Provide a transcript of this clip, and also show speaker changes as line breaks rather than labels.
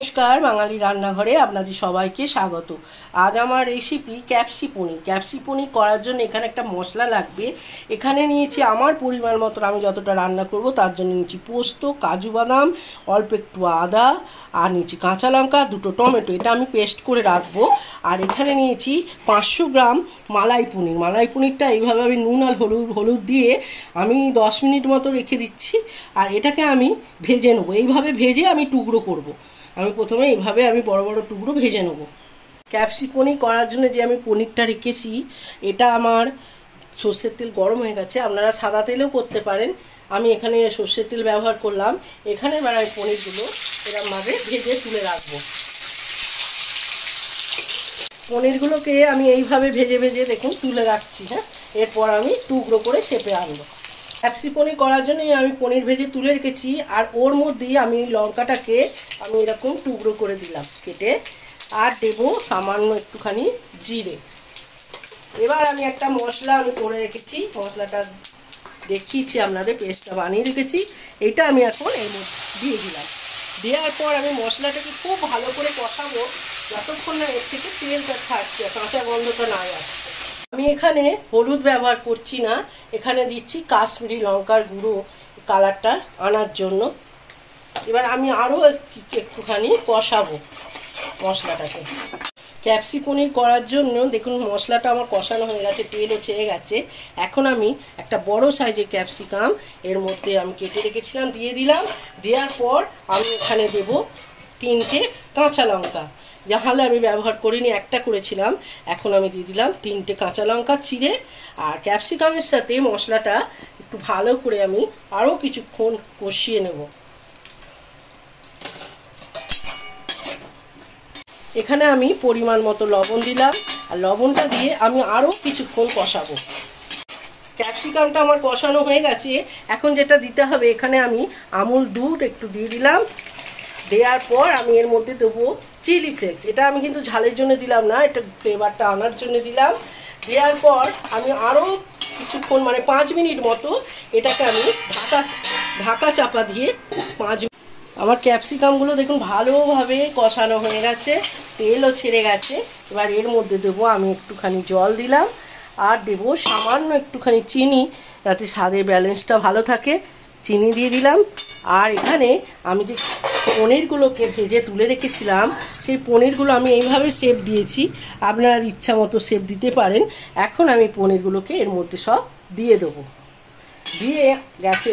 নমস্কার, বাঙালি রান্নাঘরে আপনাদের সবাইকে স্বাগত। আজ আমার রেসিপি ক্যাপসি পনির। ক্যাপসি পনির করার জন্য এখানে একটা মশলা লাগবে। এখানে নিয়েছি আমার পরিমাণ মতো, আমি যতটা রান্না করব তার জন্য নিয়েছি পোস্ত, কাজু বাদাম, অল্প একটু আদা, আর নিয়েছি কাঁচা লঙ্কা, দুটো টমেটো, এটা আমি পেস্ট করে রাখবো। আর এখানে নিয়েছি 500 গ্রাম মালাই পনির। মালাই পনিরটা এইভাবে আমি নুন আর হলুদ দিয়ে আমি 10 মিনিট মতো রেখে দিচ্ছি। আর এটাকে আমি ভেজে নেবো। এইভাবে ভেজে আমি টুকরো করব। আমি প্রথমে এইভাবে বড় বড় টুকরো ভেজে নেব। ক্যাপসি পনির করার জন্য যে আমি পনিরটা রেখেছি, এটা আমার সর্ষের তেল গরম হয়ে গেছে। আপনারা সাদা তেলেও করতে পারেন, আমি এখানে সর্ষের তেল ব্যবহার করলাম। এখানে এবার আমি পনিরগুলো এরকমভাবে ভেজে তুলে রাখবো। পনিরগুলোকে আমি এইভাবে ভেজে ভেজে দেখুন তুলে রাখছি। হ্যাঁ, এরপর আমি টুকরো করে শেপে আনবো। ক্যাপসি পনির করার জন্যই আমি পনির ভেজে তুলে রেখেছি। আর ওর মধ্যেই আমি লঙ্কাটাকে আমি এরকম টুকরো করে দিলাম কেটে, আর দেবো সামান্য একটুখানি জিরে। এবার আমি একটা মশলা করে রেখেছি, মশলাটা দেখিয়েছি আপনাদের, পেস্টটা বানিয়ে রেখেছি। এটা আমি এখন এর মধ্যে দিয়ে দিলাম। দেওয়ার পর আমি মশলাটাকে খুব ভালো করে কষাবো যতক্ষণ না এর থেকে তেলটা ছাড়ছে, কাঁচা গন্ধটা না যাচ্ছে। আমি এখানে হলুদ ব্যবহার করছি না, এখানে দিচ্ছি কাশ্মীরি লঙ্কার গুঁড়ো কালারটা আনার জন্য। এবার আমি আরও একটুখানি কষাবো মশলাটাকে। ক্যাপসি পনির করার জন্য দেখুন মশলাটা আমার কষানো হয়ে গেছে, তেলও ছেড়ে গেছে। এখন আমি একটা বড় সাইজের ক্যাপসিকাম এর মধ্যে আমি কেটে রেখেছিলাম দিয়ে দিলাম। দেওয়ার পর আমি এখানে দেব 3টে কাঁচা লঙ্কা, যাহলে আমি ব্যবহার করিনি, একটা করেছিলাম। এখন আমি দিয়ে দিলাম 3টে কাঁচা লঙ্কা চিড়ে। আর ক্যাপসিকামের সাথে মশলাটা একটু ভালো করে আমি আরও কিছুক্ষণ কষিয়ে নেব। এখানে আমি পরিমাণ মতো লবণ দিলাম, আর লবণটা দিয়ে আমি আরও কিছুক্ষণ কষাবো। ক্যাপসিকামটা আমার কষানো হয়ে গেছে। এখন যেটা দিতে হবে, এখানে আমি আমুল দুধ একটু দিয়ে দিলাম। দেওয়ার পর আমি এর মধ্যে দেবো চিলি ফ্লেক্স। এটা আমি কিন্তু ঝালের জন্য দিলাম না, এটা ফ্লেভারটা আনার জন্য দিলাম। দেওয়ার পর আমি আরও কিছুক্ষণ 5 মিনিট মতো এটাকে আমি ঢাকা চাপা দিয়ে 5 মিনিট। আমার ক্যাপসিকামগুলো দেখুন ভালোভাবে কষানো হয়ে গেছে, তেলও ছেড়ে গেছে। এবার এর মধ্যে দেবো আমি একটুখানি জল দিলাম, আর দেবো সামান্য একটুখানি চিনি, যাতে স্বাদের ব্যালেন্সটা ভালো থাকে। চিনি দিয়ে দিলাম। আর এখানে আমি যে পনিরগুলোকে ভেজে তুলে রেখেছিলাম, সেই পনিরগুলো আমি এইভাবে শেপ দিয়েছি, আপনারা ইচ্ছা মতো শেপ দিতে পারেন। এখন আমি পনিরগুলোকে এর মধ্যে সব দিয়ে দেবো। দিয়ে গ্যাসের